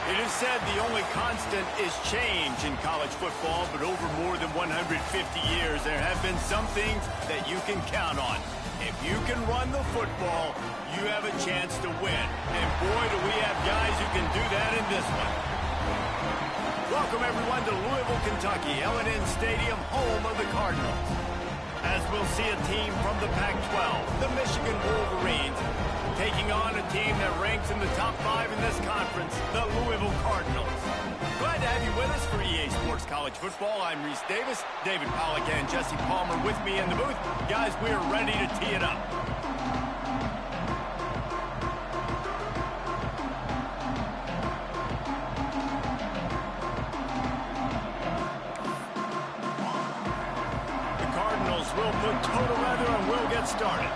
It is said the only constant is change in college football, but over more than 150 years, there have been some things that you can count on. If you can run the football, you have a chance to win. And boy, do we have guys who can do that in this one. Welcome, everyone, to Louisville, Kentucky, L&N Stadium, home of the Cardinals. As we'll see a team from the Pac-12, the Michigan Wolverines, taking on a team that ranks in the top 5 in this conference, the Louisville Cardinals. Glad to have you with us for EA Sports College Football. I'm Reese Davis, David Pollack and Jesse Palmer with me in the booth. Guys, we are ready to tee it up. The Cardinals will put total weather and we'll get started.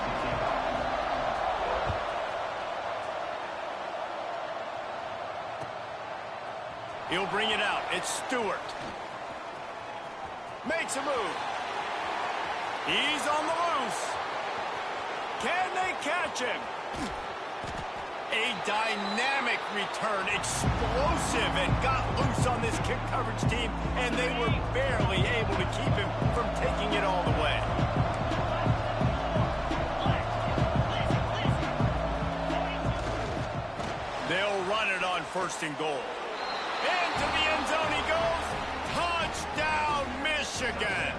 He'll bring it out. It's Stewart. Makes a move. He's on the loose. Can they catch him? A dynamic return, explosive, and got loose on this kick coverage team, and they were barely able to keep him from taking it all the way. They'll run it on 1st and goal. Into the end zone he goes. Touchdown, Michigan.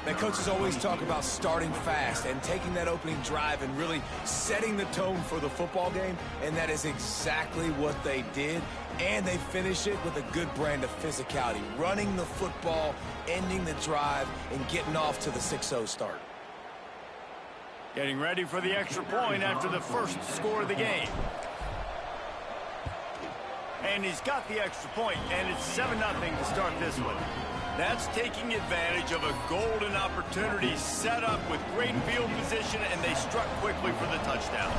Man, coaches always talk about starting fast and taking that opening drive and really setting the tone for the football game, and that is exactly what they did, and they finish it with a good brand of physicality, running the football, ending the drive, and getting off to the 6-0 start. Getting ready for the extra point after the first score of the game. And he's got the extra point, and it's 7-0 to start this one. That's taking advantage of a golden opportunity set up with great field position, and they struck quickly for the touchdown.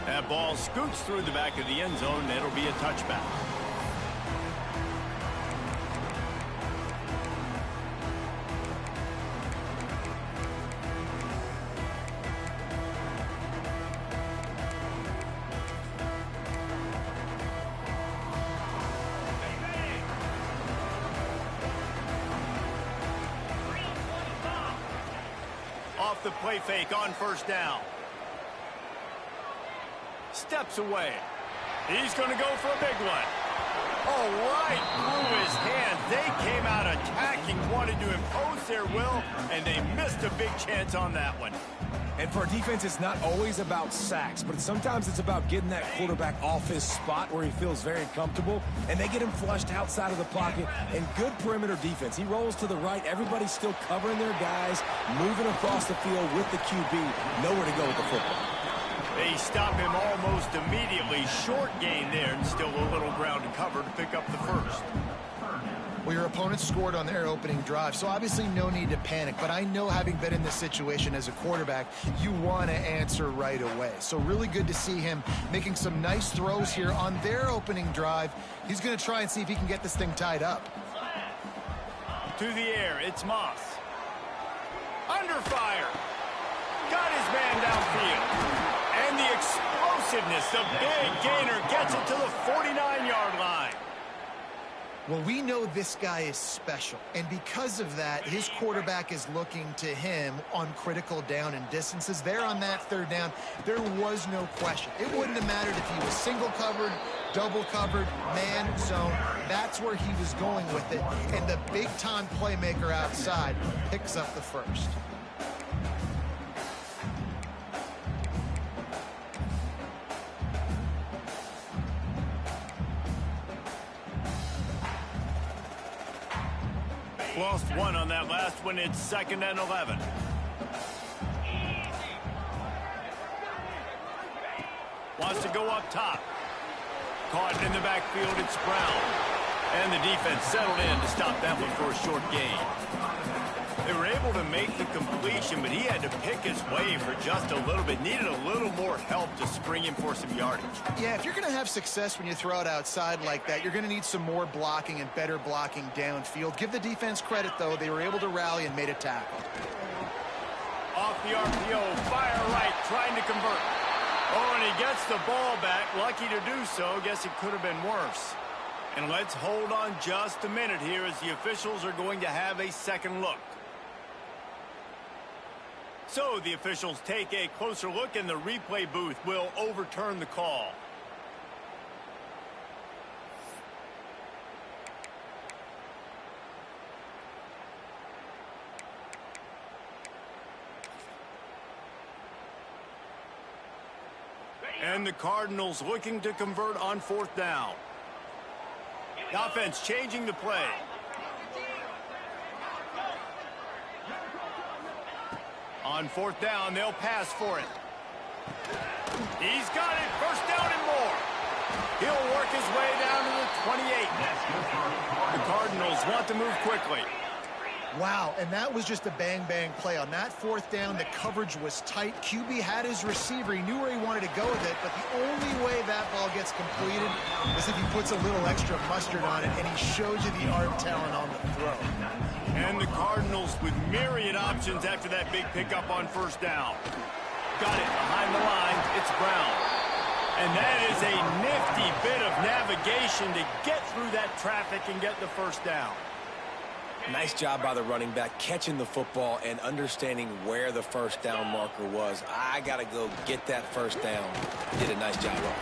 That ball scoots through the back of the end zone, and it'll be a touchback. the play fake on first down. Steps away. He's going to go for a big one. Oh, right through his hands. They came out attacking, wanted to impose their will, and they missed a big chance on that one. And for a defense, it's not always about sacks, but sometimes it's about getting that quarterback off his spot where he feels very comfortable, and they get him flushed outside of the pocket. And good perimeter defense. He rolls to the right. Everybody's still covering their guys, moving across the field with the QB. Nowhere to go with the football. They stop him almost immediately. Short gain there, and still a little ground to cover to pick up the first. Well, your opponent scored on their opening drive, so obviously no need to panic. But I know, having been in this situation as a quarterback, you want to answer right away. So really good to see him making some nice throws here on their opening drive. He's going to try and see if he can get this thing tied up. To the air, it's Moss. Under fire. Got his man downfield. And the explosiveness, the big gainer gets it to the 49-yard line. Well, we know this guy is special, and because of that, his quarterback is looking to him on critical down and distances. There on that third down, there was no question. It wouldn't have mattered if he was single covered, double covered, man, zone. That's where he was going with it, and the big-time playmaker outside picks up the first. Lost one on that last one. It's 2nd and 11. Wants to go up top. Caught in the backfield. It's Brown. And the defense settled in to stop that one for a short gain. They were able to make the completion, but he had to pick his way for just a little bit. Needed a little more help to spring him for some yardage. Yeah, if you're going to have success when you throw it outside like that, you're going to need some more blocking and better blocking downfield. Give the defense credit, though. They were able to rally and made a tackle. Off the RPO, fire right, trying to convert. Oh, and he gets the ball back. Lucky to do so. Guess it could have been worse. And let's hold on just a minute here as the officials are going to have a second look. So the officials take a closer look, and the replay booth will overturn the call. And the Cardinals looking to convert on 4th down. The offense changing the play. On 4th down, they'll pass for it. He's got it. 1st down and more. He'll work his way down to the 28. The Cardinals want to move quickly. Wow, and that was just a bang-bang play. On that 4th down, the coverage was tight. QB had his receiver. He knew where he wanted to go with it, but the only way that ball gets completed is if he puts a little extra mustard on it, and he shows you the arm talent on the throw. And the Cardinals with myriad options after that big pickup on 1st down. Got it behind the line. It's Brown. And that is a nifty bit of navigation to get through that traffic and get the 1st down. Nice job by the running back, catching the football and understanding where the 1st down marker was. I got to go get that 1st down. Did a nice job of it.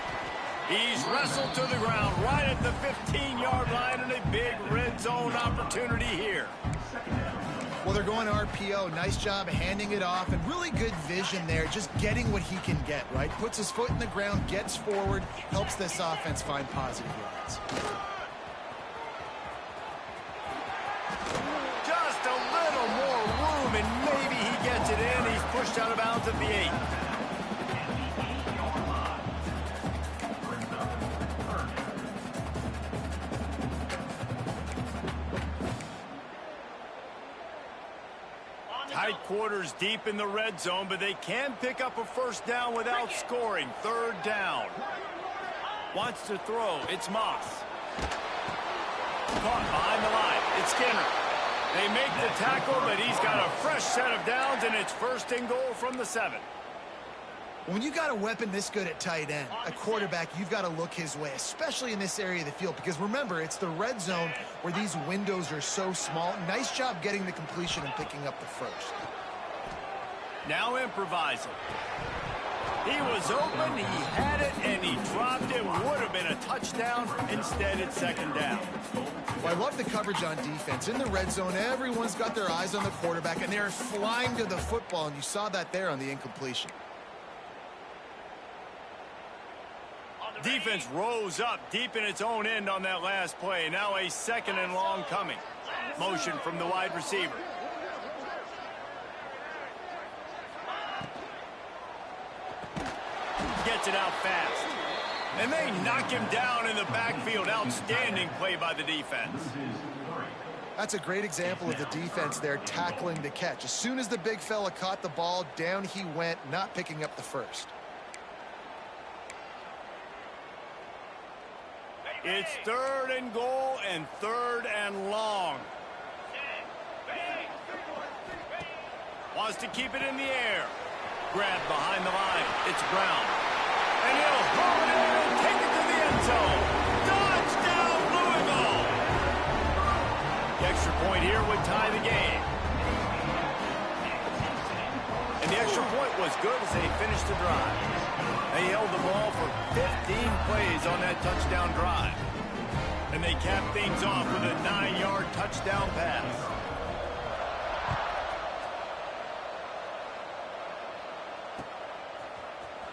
He's wrestled to the ground right at the 15-yard line, and a big red zone opportunity here. Well, they're going RPO. Nice job handing it off, and really good vision there, just getting what he can get, right? Puts his foot in the ground, gets forward, helps this offense find positive yards. Just a little more room, and maybe he gets it in. He's pushed out of bounds at the 8. Tight quarters deep in the red zone, but they can pick up a 1st down without scoring. 3rd down. Wants to throw. It's Moss. Caught behind the line. It's Skinner. They make the tackle, but he's got a fresh set of downs, and it's 1st and goal from the 7. When you got a weapon this good at tight end, a quarterback, you've got to look his way, especially in this area of the field, because remember, it's the red zone where these windows are so small. Nice job getting the completion and picking up the 1st. Now improvising. He was open, he had it, and he dropped it. Would have been a touchdown. Instead, it's second down. Well, I love the coverage on defense. In the red zone, everyone's got their eyes on the quarterback, and they're flying to the football, and you saw that there on the incompletion. Defense rose up deep in its own end on that last play. Now a second and long coming. Motion from the wide receiver. Gets it out fast. And they knock him down in the backfield. Outstanding play by the defense. That's a great example of the defense there tackling the catch. As soon as the big fella caught the ball, down he went, not picking up the first. It's third and goal and third and long. Wants to keep it in the air. Grab behind the line. It's Brown. And he'll hold it and take it to the end zone. Touchdown, Louisville! The extra point here would tie the game. And the extra point was good as they finished the drive. They held the ball for 15 plays on that touchdown drive. And they capped things off with a 9-yard touchdown pass.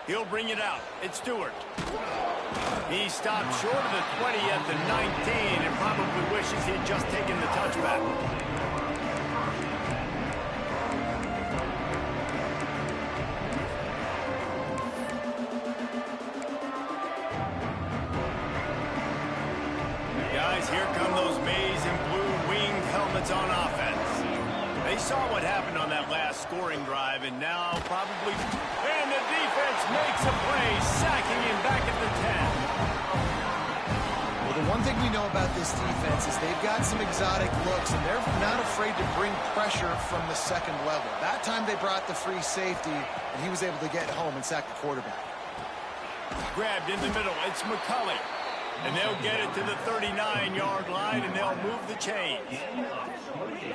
He'll bring it out. It's Stewart. He stopped short of the 20 at the 19 and probably wishes he had just taken the touchback. Guys, here come those maize and blue winged helmets on offense. They saw what happened on that last scoring drive, and now probably... And the defense makes a play, sacking him back at the 10. Well, the one thing we know about this defense is they've got some exotic looks, and they're not afraid to bring pressure from the second level. That time they brought the free safety, and he was able to get home and sack the quarterback. Grabbed in the middle. It's McCulley. And they'll get it to the 39-yard line, and they'll move the chains.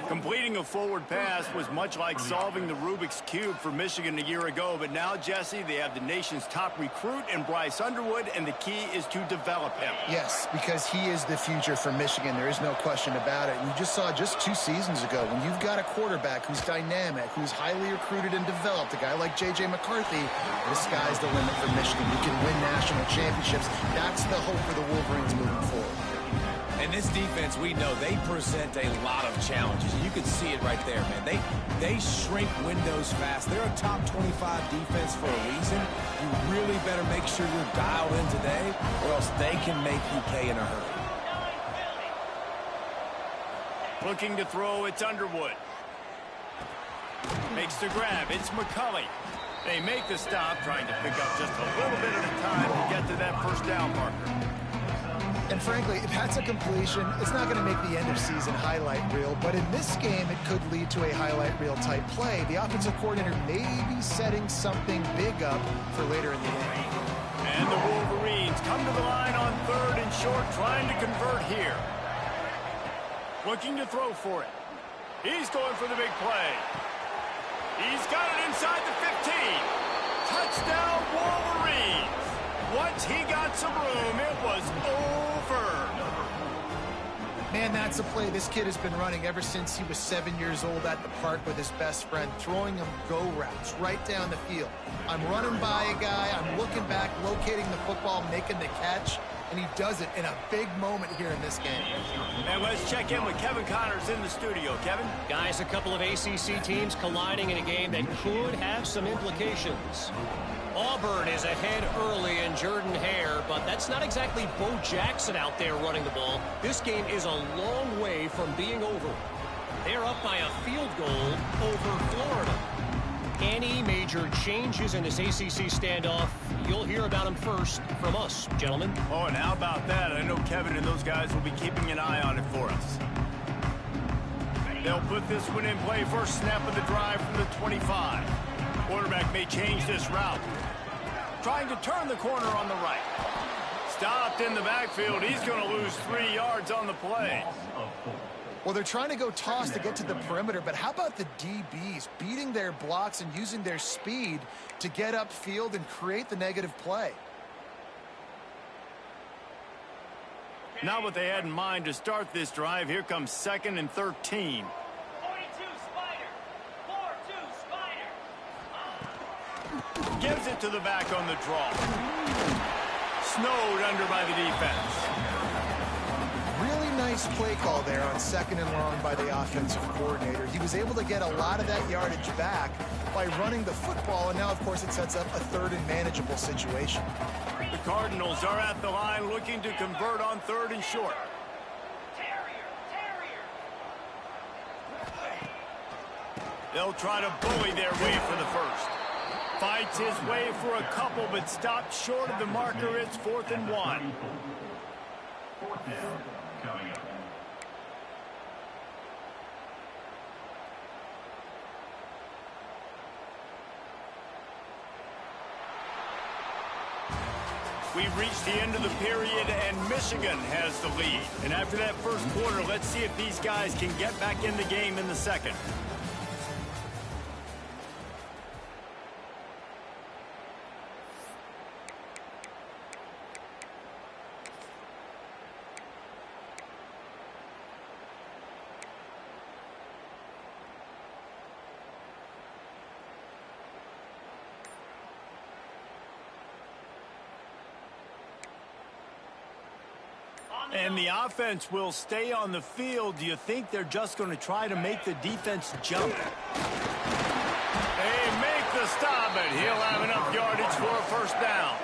Completing a forward pass was much like solving the Rubik's Cube for Michigan a year ago. But now, Jesse, they have the nation's top recruit in Bryce Underwood, and the key is to develop him. Yes, because he is the future for Michigan. There is no question about it. And you just saw just 2 seasons ago, when you've got a quarterback who's dynamic, who's highly recruited and developed, a guy like J.J. McCarthy, the sky's the limit for Michigan. You can win national championships. That's the hope for the Wolverines moving forward. And this defense, we know, they present a lot of challenges. You can see it right there, man. They shrink windows fast. They're a top 25 defense for a reason. You really better make sure you're dialed in today, or else they can make you pay in a hurry. Looking to throw, it's Underwood. Makes the grab, it's McCulley. They make the stop, trying to pick up just a little bit at a time to get to that first down marker. And frankly, if that's a completion, it's not going to make the end-of-season highlight reel. But in this game, it could lead to a highlight reel type play. The offensive coordinator may be setting something big up for later in the game. And the Wolverines come to the line on third and short, trying to convert here. Looking to throw for it. He's going for the big play. He's got it inside the 15. Touchdown, Wolverines. Once he got some room, it was over. Man, that's a play this kid has been running ever since he was 7 years old at the park with his best friend, throwing him go routes right down the field. I'm running by a guy, I'm looking back, locating the football, making the catch, and he does it in a big moment here in this game. And let's check in with Kevin Connors in the studio. Kevin? Guys, a couple of ACC teams colliding in a game that could have some implications. Auburn is ahead early in Jordan Hare, but that's not exactly Bo Jackson out there running the ball. This game is a long way from being over. They're up by a field goal over Florida. Any major changes in this ACC standoff, you'll hear about them first from us, gentlemen. Oh, and how about that? I know Kevin and those guys will be keeping an eye on it for us. They'll put this one in play. First snap of the drive from the 25. Quarterback may change this route. Trying to turn the corner on the right. Stopped in the backfield. He's going to lose 3 yards on the play. Well, they're trying to go toss to get to the perimeter, but how about the DBs beating their blocks and using their speed to get upfield and create the negative play? Not what they had in mind to start this drive. Here comes 2nd and 13. 42 Spider. 4-2 Spider. Gives it to the back on the draw. Snowed under by the defense. Really nice play call there on 2nd and long by the offensive coordinator. He was able to get a lot of that yardage back by running the football, and now, of course, it sets up a 3rd and manageable situation. The Cardinals are at the line looking to convert on 3rd and short. They'll try to bully their way for the first. Fights his way for a couple, but stopped short of the marker. It's 4th and 1. We've reached the end of the period, and Michigan has the lead. And after that first quarter, let's see if these guys can get back in the game in the second. And the offense will stay on the field. Do you think they're just going to try to make the defense jump? They make the stop, but he'll have enough yardage for a first down.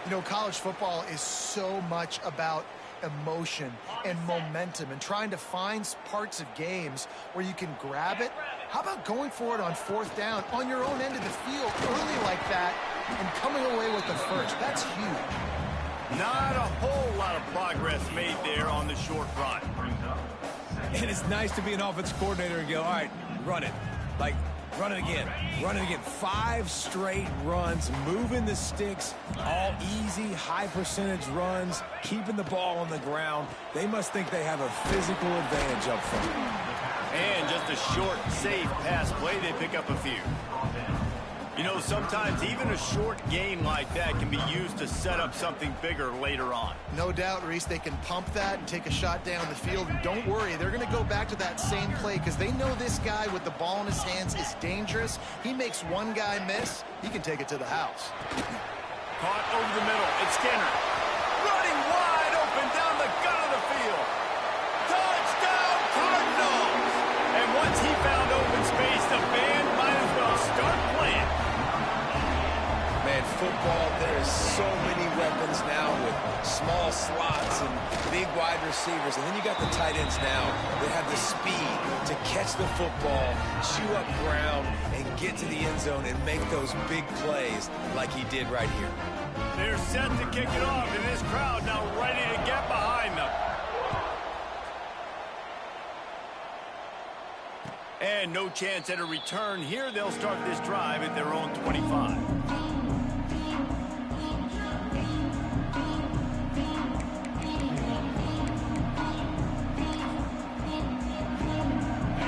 You know, college football is so much about emotion and momentum and trying to find parts of games where you can grab it. How about going for it on 4th down on your own end of the field early like that and coming away with the first? That's huge. Not a whole lot of progress made there on the short run. And it's nice to be an offensive coordinator and go, all right, run it. Like, run it again. Run it again. 5 straight runs, moving the sticks, all easy, high percentage runs, keeping the ball on the ground. They must think they have a physical advantage up front. And just a short, safe pass play, they pick up a few. You know, sometimes even a short game like that can be used to set up something bigger later on. No doubt, Reese, they can pump that and take a shot down the field. And don't worry, they're going to go back to that same play because they know this guy with the ball in his hands is dangerous. He makes one guy miss, he can take it to the house. Caught over the middle. It's Skinner. Running wide open down the gut of the field. Touchdown, Cardinals! And once he found open space, the band might as well start playing. Man, football, there is so many weapons now with small slots and big wide receivers. And then you got the tight ends now that have the speed to catch the football, chew up ground, and get to the end zone and make those big plays like he did right here. They're set to kick it off, and this crowd now ready to get behind them. And no chance at a return here. They'll start this drive at their own 25.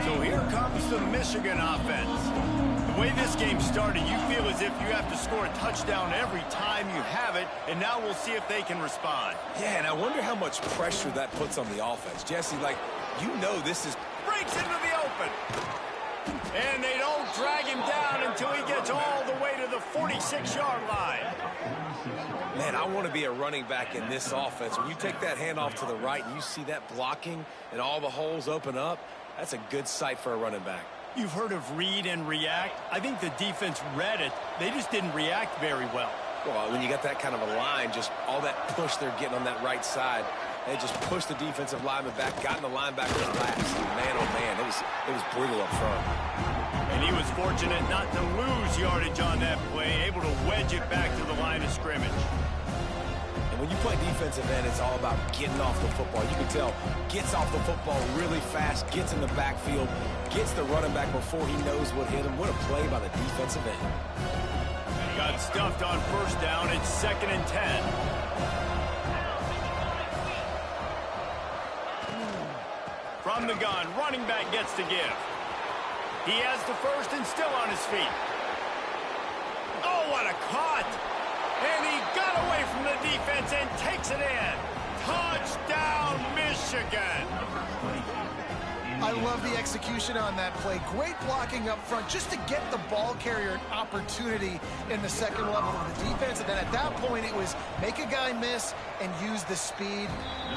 So here comes the Michigan offense. The way this game started, you feel as if you have to score a touchdown every time you have it, and now we'll see if they can respond. Yeah, and I wonder how much pressure that puts on the offense. Jesse, like, you know this is... Breaks into the open. And they don't drag him down until he gets all the way to the 46-yard line. Man, I want to be a running back in this offense. When you take that handoff to the right and you see that blocking and all the holes open up, that's a good sight for a running back. You've heard of read and react. I think the defense read it. They just didn't react very well. Well, when you got that kind of a line, just all that push they're getting on that right side, they just pushed the defensive lineman back, got in the linebacker's laps. Man, oh man, it was brutal up front. And he was fortunate not to lose yardage on that play, able to wedge it back to the line of scrimmage. And when you play defensive end, it's all about getting off the football. You can tell, gets off the football really fast, gets in the backfield, gets the running back before he knows what hit him. What a play by the defensive end. Got stuffed on first down. It's 2nd and 10. From from the gun. Running back gets to give. He has the first and still on his feet. Oh, what a cut. And he got away from the defense and takes it in. Touchdown, Michigan. I love the execution on that play. Great blocking up front just to get the ball carrier an opportunity in the second level of the defense. And then at that point, it was make a guy miss and use the speed.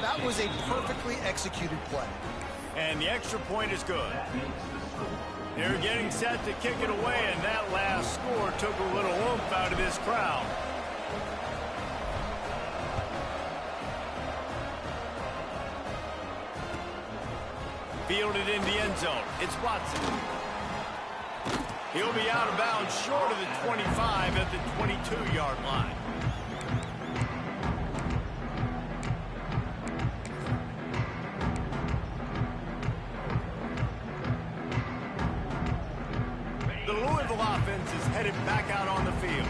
That was a perfectly executed play. And the extra point is good. They're getting set to kick it away, and that last score took a little oomph out of this crowd. Fielded in the end zone. It's Watson. He'll be out of bounds short of the 25 at the 22-yard line. The Louisville offense is headed back out on the field.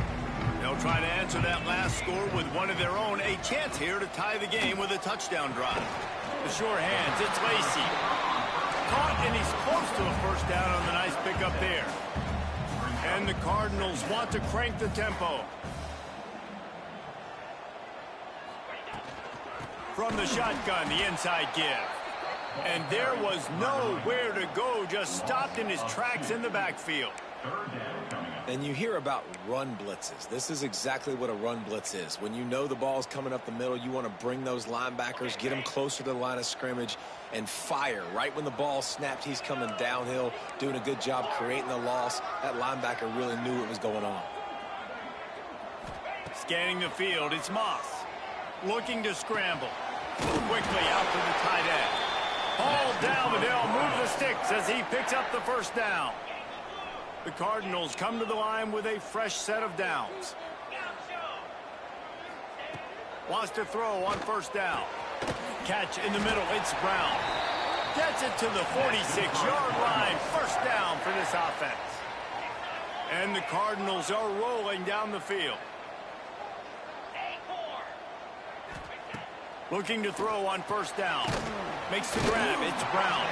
They'll try to answer that last score with one of their own. A chance here to tie the game with a touchdown drive. The sure hands, it's Lacey. Caught, and he's close to a first down on the nice pickup there. And the Cardinals want to crank the tempo. From the shotgun, the inside give. And there was nowhere to go, just stopped in his tracks in the backfield. And you hear about run blitzes. This is exactly what a run blitz is. When you know the ball's coming up the middle, you want to bring those linebackers, get them closer to the line of scrimmage, and fire. Right when the ball snapped, he's coming downhill, doing a good job creating the loss. That linebacker really knew what was going on. Scanning the field, it's Moss. Looking to scramble. Quickly out to the tight end. Ball down, but they'll move the sticks as he picks up the first down. The Cardinals come to the line with a fresh set of downs. Wants to throw on first down. Catch in the middle, it's Brown. Gets it to the 46-yard line. First down for this offense. And the Cardinals are rolling down the field. Looking to throw on first down. Makes the grab, it's Brown.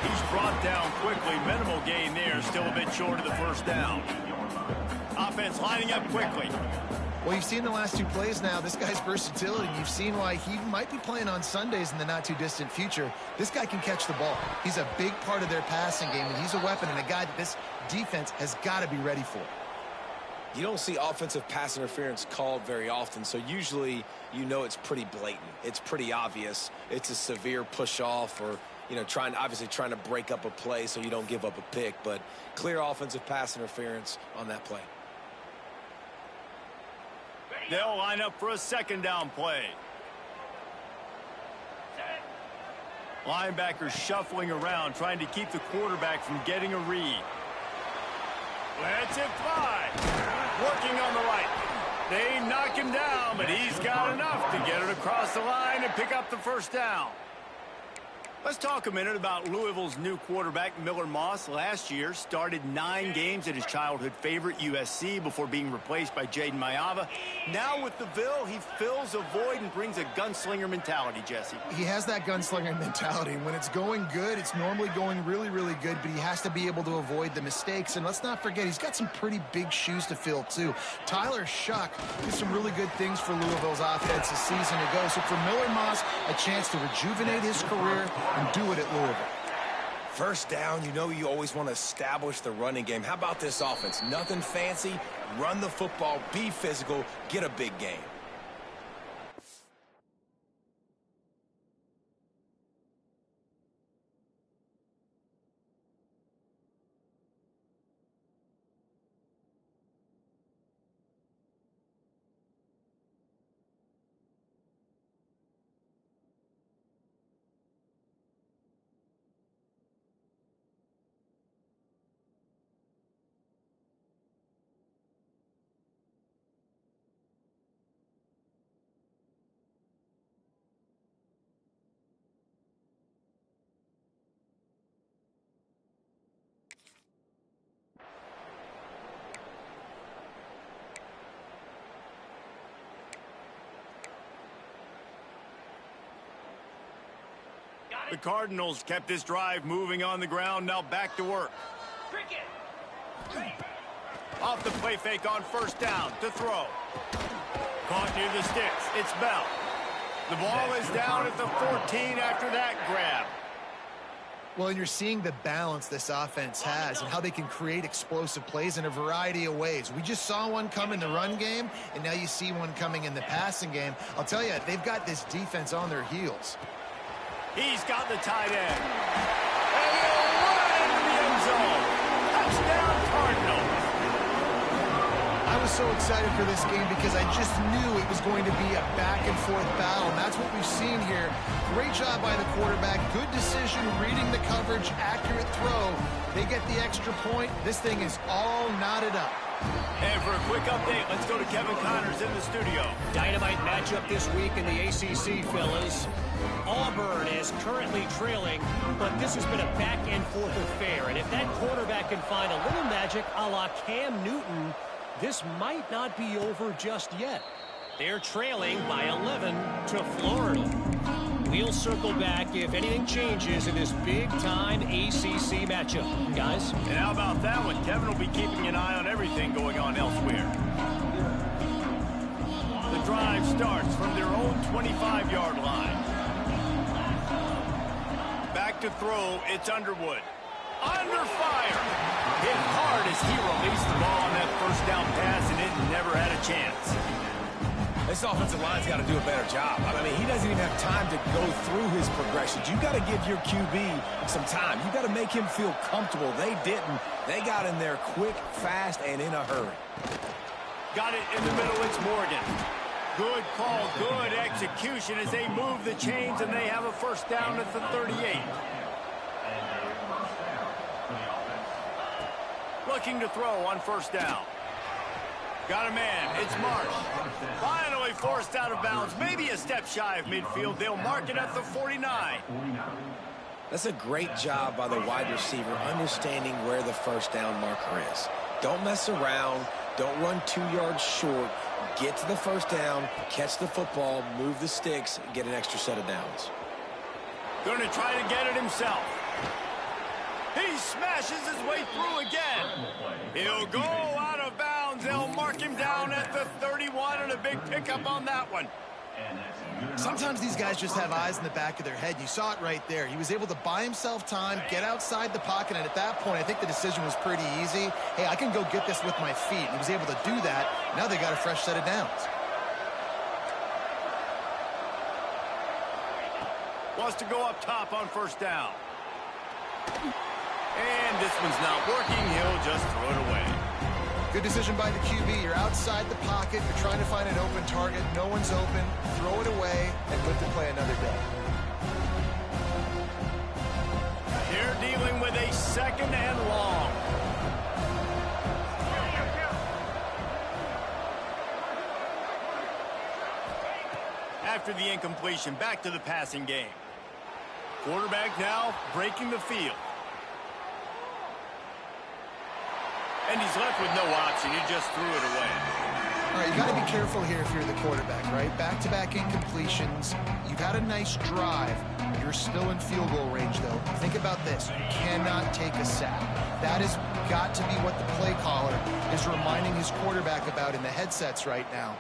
He's brought down quickly. Minimal gain there. Still a bit short of the first down. Offense lining up quickly. Well, you've seen the last two plays now. This guy's versatility. You've seen why he might be playing on Sundays in the not-too-distant future. This guy can catch the ball. He's a big part of their passing game, and he's a weapon and a guy that this defense has got to be ready for. You don't see offensive pass interference called very often, so usually you know it's pretty blatant. It's pretty obvious. It's a severe push-off or, you know, obviously trying to break up a play so you don't give up a pick, but clear offensive pass interference on that play. They'll line up for a second down play. Linebackers shuffling around, trying to keep the quarterback from getting a read. Lets it fly. Working on the right. They knock him down, but he's got enough to get it across the line and pick up the first down. Let's talk a minute about Louisville's new quarterback, Miller Moss. Last year, started 9 games at his childhood favorite, USC, before being replaced by Jaden Mayava. Now with the Ville, he fills a void and brings a gunslinger mentality, Jesse. He has that gunslinger mentality. When it's going good, it's normally going really, really good, but he has to be able to avoid the mistakes. And let's not forget, he's got some pretty big shoes to fill, too. Tyler Shuck did some really good things for Louisville's offense a season ago. So for Miller Moss, a chance to rejuvenate his career and do it at Louisville. First down, you know you always want to establish the running game. How about this offense? Nothing fancy. Run the football, be physical, get a big game. The Cardinals kept this drive moving on the ground. Now back to work. Cricket. Off the play fake on first down to throw. Caught near the sticks. It's Bell. The ball is down at the 14 after that grab. Well, and you're seeing the balance this offense has and how they can create explosive plays in a variety of ways. We just saw one come in the run game, and now you see one coming in the passing game. I'll tell you, they've got this defense on their heels. He's got the tight end. And he'll run into the end zone. Touchdown, Cardinals. I was so excited for this game because I just knew it was going to be a back-and-forth battle, and that's what we've seen here. Great job by the quarterback. Good decision, reading the coverage, accurate throw. They get the extra point. This thing is all knotted up. And for a quick update, let's go to Kevin Connors in the studio. Dynamite matchup this week in the ACC, fellas. Auburn is currently trailing, but this has been a back-and-forth affair. And if that quarterback can find a little magic a la Cam Newton, this might not be over just yet. They're trailing by 11 to Florida. We'll circle back if anything changes in this big-time ACC matchup. Guys? And how about that one? Kevin will be keeping an eye on everything going on elsewhere. The drive starts from their own 25-yard line. Back to throw, it's Underwood. Under fire. Hit hard as he released the ball on that first down pass, and it never had a chance. This offensive line's got to do a better job. I mean, he doesn't even have time to go through his progressions. You got to give your QB some time. You got to make him feel comfortable. They didn't. They got in there quick, fast, and in a hurry. Got it in the middle. It's Morgan. Good call, good execution as they move the chains, and they have a first down at the 38. Looking to throw on first down. Got a man. It's Marsh. Finally forced out of bounds. Maybe a step shy of midfield. They'll mark it at the 49. That's a great job by the wide receiver understanding where the first down marker is. Don't mess around. Don't run 2 yards short. Get to the first down, catch the football, move the sticks, and get an extra set of downs. Going to try to get it himself. He smashes his way through again. He'll go out of bounds. They'll mark him down at the 31, and a big pickup on that one. Sometimes these guys just have eyes in the back of their head. You saw it right there. He was able to buy himself time, get outside the pocket, and at that point, I think the decision was pretty easy. Hey, I can go get this with my feet. He was able to do that. Now they got a fresh set of downs. Wants to go up top on first down. And this one's not working. He'll just throw it away. Good decision by the QB. You're outside the pocket. You're trying to find an open target. No one's open. Throw it away and live to play another day. They're dealing with a second and long. After the incompletion, back to the passing game. Quarterback now breaking the field. And he's left with no option. He just threw it away. All right, you got to be careful here if you're the quarterback, right? Back-to-back incompletions. You've had a nice drive. You're still in field goal range, though. Think about this. You cannot take a sack. That has got to be what the play caller is reminding his quarterback about in the headsets right now.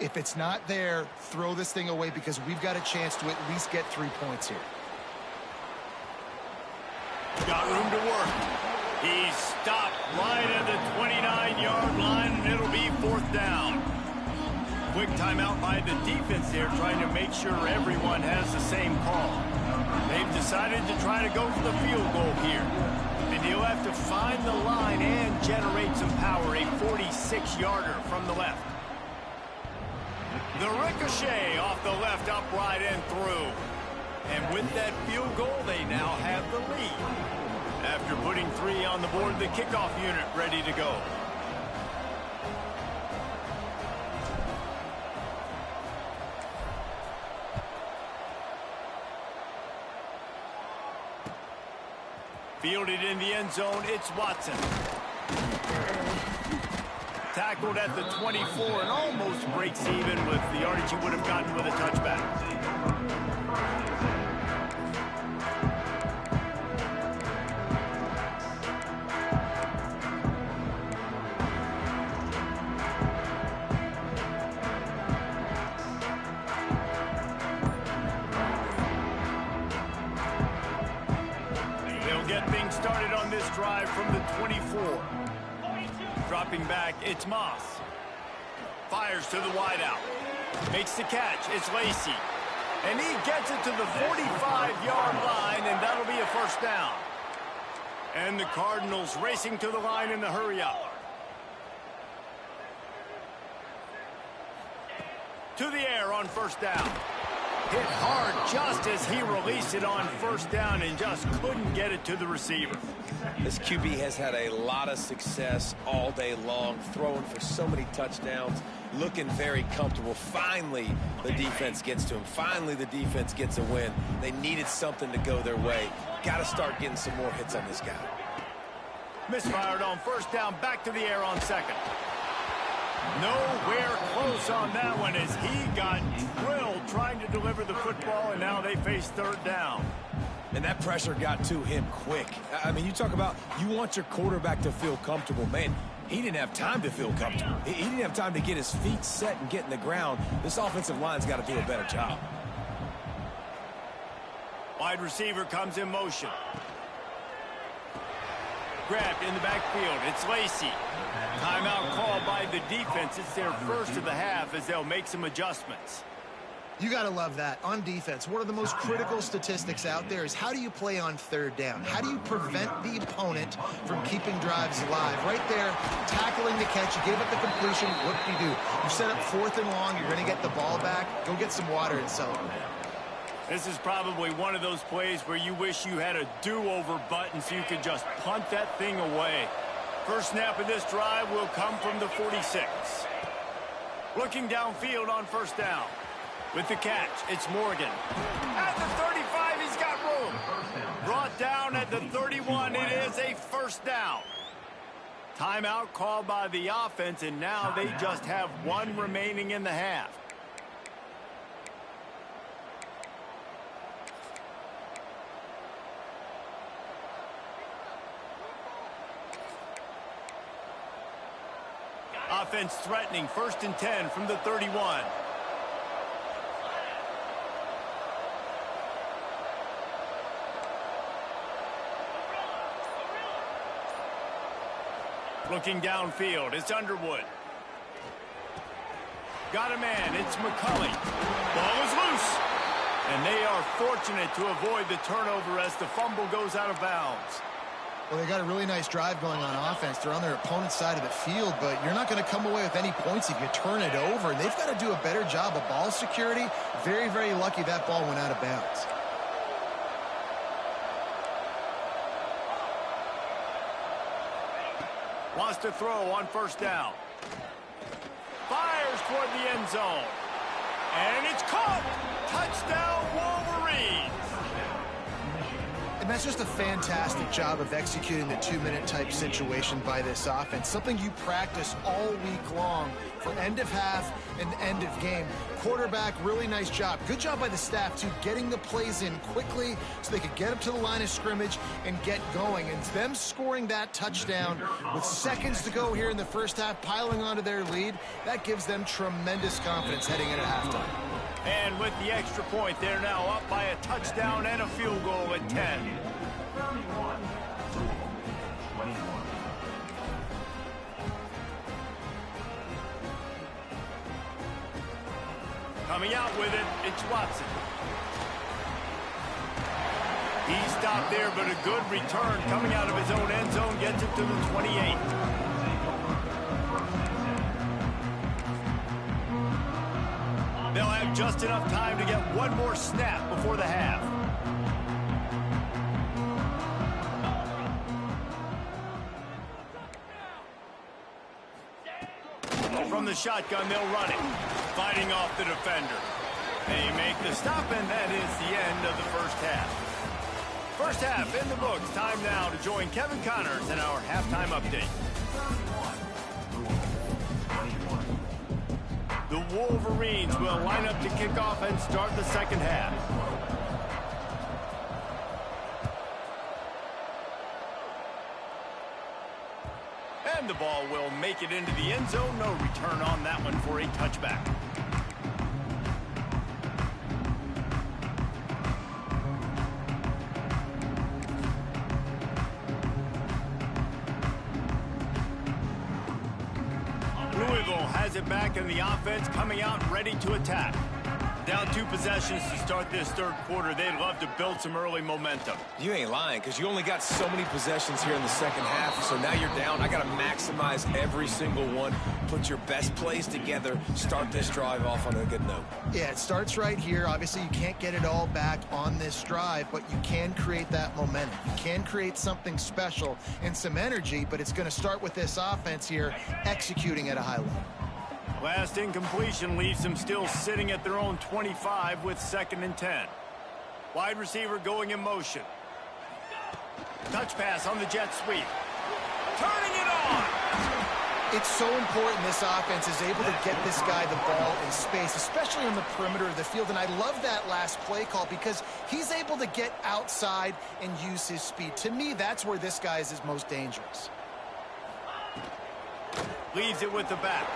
If it's not there, throw this thing away because we've got a chance to at least get 3 points here. Got room to work. He's stopped right at the 29-yard line, and it'll be fourth down. Quick timeout by the defense there, trying to make sure everyone has the same call. They've decided to try to go for the field goal here. And he'll have to find the line and generate some power, a 46-yarder from the left. The ricochet off the left, upright and through. And with that field goal, they now have the lead. After putting 3 on the board, the kickoff unit ready to go. Fielded in the end zone, it's Watson. Tackled at the 24 and almost breaks even with the yardage he would have gotten with a touchback. started on this drive from the 24. Dropping back, it's Moss. Fires to the wideout. Makes the catch. It's Lacey. And he gets it to the 45-yard line, and that'll be a first down. And the Cardinals racing to the line in the hurry-up. To the air on first down. Hit hard just as he released it on first down and just couldn't get it to the receiver. This QB has had a lot of success all day long, throwing for so many touchdowns, looking very comfortable. Finally, the defense gets to him. Finally, the defense gets a win. They needed something to go their way. Got to start getting some more hits on this guy. Misfired on first down, back to the air on second. Nowhere close on that one as he got drilled trying to deliver the football, and now they face third down. And that pressure got to him quick. I mean, you talk about you want your quarterback to feel comfortable. Man, he didn't have time to feel comfortable. He didn't have time to get his feet set and get in the ground. This offensive line's got to do a better job. Wide receiver comes in motion. Grabbed in the backfield. It's Lacey. Timeout called by the defense. It's their first of the half as they'll make some adjustments. You got to love that. On defense, one of the most critical statistics out there is how do you play on third down? How do you prevent the opponent from keeping drives alive? Right there, tackling the catch. You gave up the completion. What do? You set up fourth and long. You're going to get the ball back. Go get some water and celebrate. This is probably one of those plays where you wish you had a do-over button so you could just punt that thing away. First snap of this drive will come from the 46. Looking downfield on first down. With the catch, it's Morgan. At the 35, he's got room. Brought down at the 31, it is a first down. Timeout called by the offense, and now they just have one remaining in the half. Offense threatening, 1st and 10 from the 31. Looking downfield, it's Underwood. Got a man, it's McCulley. Ball is loose. And they are fortunate to avoid the turnover as the fumble goes out of bounds. Well, they got a really nice drive going on offense. They're on their opponent's side of the field, but you're not going to come away with any points if you turn it over. And they've got to do a better job of ball security. Very, very lucky that ball went out of bounds. Wants to throw on first down. Fires toward the end zone. And it's caught. Touchdown, Wolverines. And that's just a fantastic job of executing the two-minute type situation by this offense. Something you practice all week long for end of half and end of game. Quarterback, really nice job. Good job by the staff, too, getting the plays in quickly so they could get up to the line of scrimmage and get going. And them scoring that touchdown with seconds to go here in the first half, piling onto their lead, that gives them tremendous confidence heading into halftime. And with the extra point, they're now up by a touchdown and a field goal at 10. Coming out with it, it's Watson. He stopped there, but a good return coming out of his own end zone gets it to the 28. They'll have just enough time to get one more snap before the half. From the shotgun, they'll run it, fighting off the defender. They make the stop, and that is the end of the first half. First half in the books. Time now to join Kevin Connors in our halftime update. The Wolverines will line up to kick off and start the second half. And the ball will make it into the end zone. No return on that one for a touchback. has it back, and the offense coming out ready to attack. Down 2 possessions to start this third quarter. They'd love to build some early momentum. You ain't lying, because you only got so many possessions here in the second half, so now you're down. I got to maximize every single one, put your best plays together, start this drive off on a good note. Yeah, it starts right here. Obviously, you can't get it all back on this drive, but you can create that momentum. You can create something special and some energy, but it's going to start with this offense here executing at a high level. Last incompletion leaves them still sitting at their own 25 with 2nd and 10. Wide receiver going in motion. Touch pass on the jet sweep. Turning it on! It's so important this offense is able to get this guy the ball in space, especially on the perimeter of the field. And I love that last play call because he's able to get outside and use his speed. To me, that's where this guy is his most dangerous. Leaves it with the back.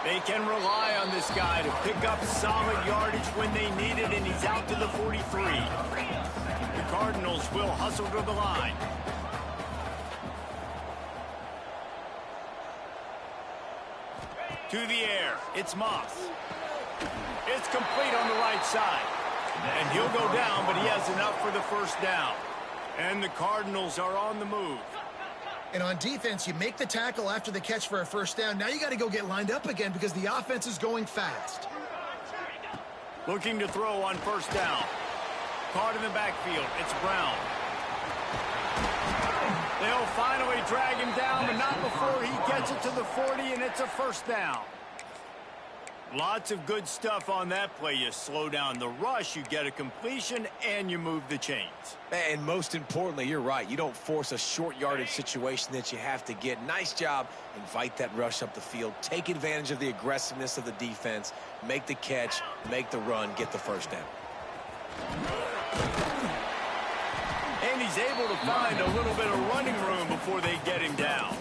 They can rely on this guy to pick up solid yardage when they need it, and he's out to the 43. The Cardinals will hustle to the line. To the air, it's Moss. It's complete on the right side. And he'll go down, but he has enough for the first down. And the Cardinals are on the move. And on defense, you make the tackle after the catch for a first down. Now you got to go get lined up again because the offense is going fast. Looking to throw on first down. Caught in the backfield. It's Brown. They'll finally drag him down, but not before he gets it to the 40, and it's a first down. Lots of good stuff on that play. You slow down the rush, you get a completion, and you move the chains. And most importantly, you're right. You don't force a short yardage situation that you have to get. Nice job. Invite that rush up the field. Take advantage of the aggressiveness of the defense. Make the catch, make the run, get the first down. And he's able to find a little bit of running room before they get him down.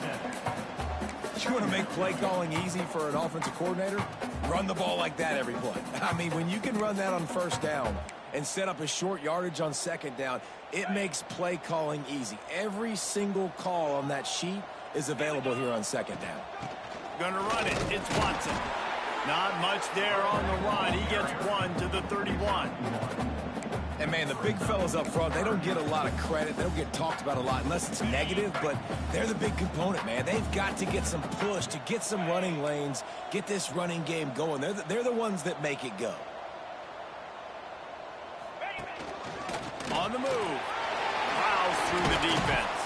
You want to make play calling easy for an offensive coordinator? Run the ball like that every play. I mean, when you can run that on first down and set up a short yardage on second down, it makes play calling easy. Every single call on that sheet is available here on second down. Gonna run it. It's Watson. Not much there on the run. He gets 1 to the 31. And, man, the big fellas up front, they don't get a lot of credit. They don't get talked about a lot unless it's negative, but they're the big component, man. They've got to get some push, to get some running lanes, get this running game going. They're the ones that make it go. On the move. Plows through the defense.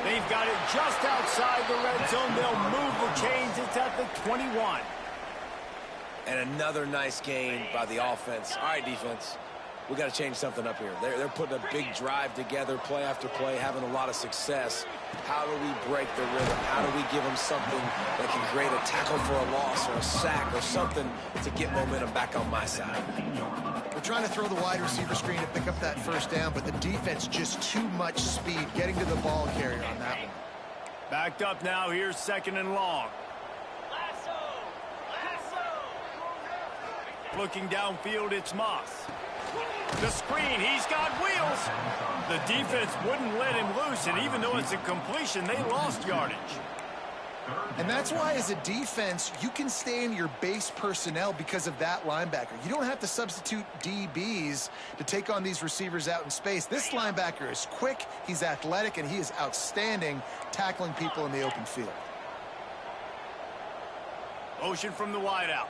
They've got it just outside the red zone. They'll move the chains. It's at the 21. And another nice gain by the offense. All right, defense. We got to change something up here. They're putting a big drive together, play after play, having a lot of success. How do we break the rhythm? How do we give them something that can create a tackle for a loss or a sack or something to get momentum back on my side? We're trying to throw the wide receiver screen to pick up that first down, but the defense just too much speed getting to the ball carrier on that one. Backed up now. Here's 2nd and long. Looking downfield, it's Moss. The screen, he's got wheels. The defense wouldn't let him loose, and even though it's a completion, they lost yardage. And that's why, as a defense, you can stay in your base personnel because of that linebacker. You don't have to substitute DBs to take on these receivers out in space. This linebacker is quick, he's athletic, and he is outstanding tackling people in the open field. Motion from the wideout.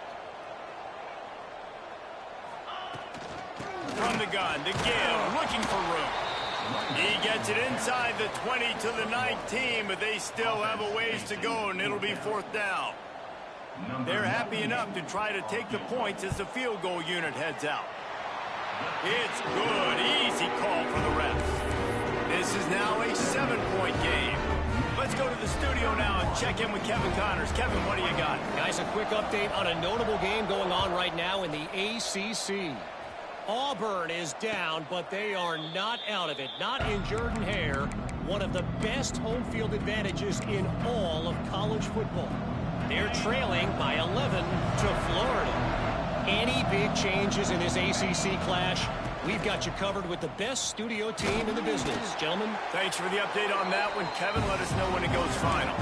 From the gun, the give, looking for room. He gets it inside the 20 to the 19, but they still have a ways to go, and it'll be 4th down. They're happy enough to try to take the points as the field goal unit heads out. It's good, easy call for the refs. This is now a 7-point game. Let's go to the studio now and check in with Kevin Connors. Kevin, what do you got? Guys, a quick update on a notable game going on right now in the ACC. Auburn is down, but they are not out of it. Not in Jordan-Hare, one of the best home field advantages in all of college football. They're trailing by 11 to Florida. Any big changes in this ACC clash? We've got you covered with the best studio team in the business. Gentlemen. Thanks for the update on that one, Kevin. Let us know when it goes final.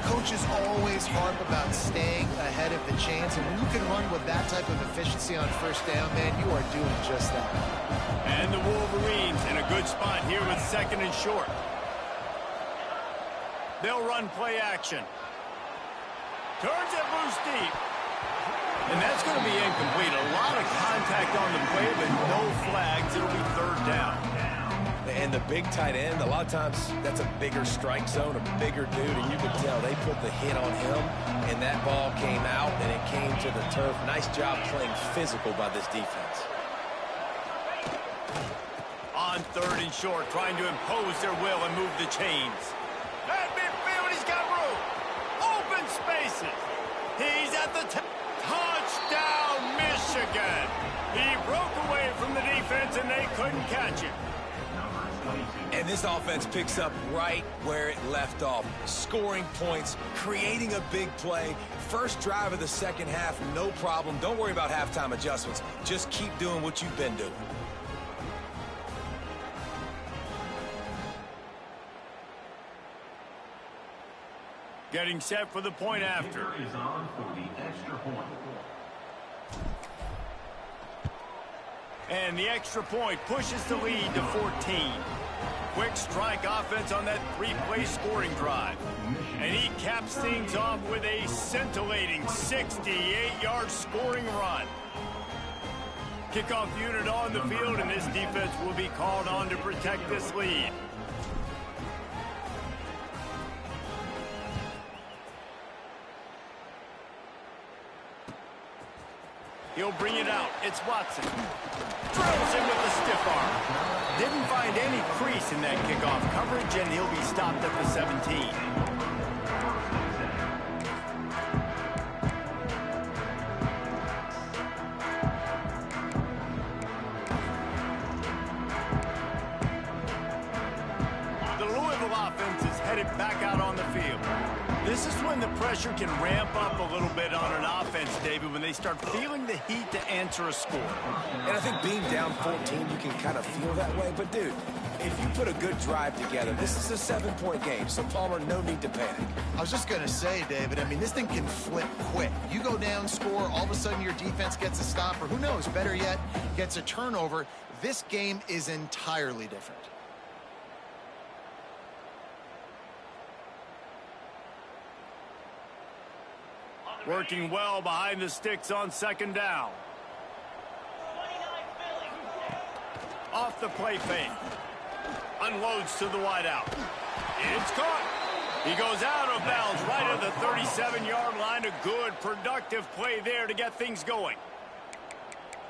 Coaches always harp about staying ahead of the chains, and when you can run with that type of efficiency on first down, man, you are doing just that. And the Wolverines in a good spot here with second and short. They'll run play action. Turns it loose deep. And that's going to be incomplete. A lot of contact on the play, but no flags. It'll be third down. And the big tight end, a lot of times that's a bigger strike zone, a bigger dude, and you can tell they put the hit on him, and that ball came out, and it came to the turf. Nice job playing physical by this defense. On third and short, trying to impose their will and move the chains. At midfield, he's got room. Open spaces. He's at the touchdown, Michigan. He broke away from the defense, and they couldn't catch him. And this offense picks up right where it left off. Scoring points, creating a big play. First drive of the second half, no problem. Don't worry about halftime adjustments. Just keep doing what you've been doing. Getting set for the point after. Is on for the extra point. And the extra point pushes the lead to 14. Quick strike offense on that three-play scoring drive. And he caps things off with a scintillating 68-yard scoring run. Kickoff unit on the field, and this defense will be called on to protect this lead. He'll bring it out. It's Watson. Drills him with the stiff arm. Didn't find any crease in that kickoff coverage, and he'll be stopped at the 17. The Louisville offense is headed back out on the field. This is when the pressure can ramp up a little bit on an offense, David, when they start feeling the heat to answer a score. And I think being down 14, you can kind of feel that way. But, dude, if you put a good drive together, this is a 7-point game. So, Palmer, no need to panic. I was just going to say, David, I mean, this thing can flip quick. You go down, score, all of a sudden your defense gets a stop, or who knows, better yet, gets a turnover. This game is entirely different. Working well behind the sticks on second down. Off the play fake. Unloads to the wideout. It's caught. He goes out of bounds right at the 37-yard line. A good, productive play there to get things going.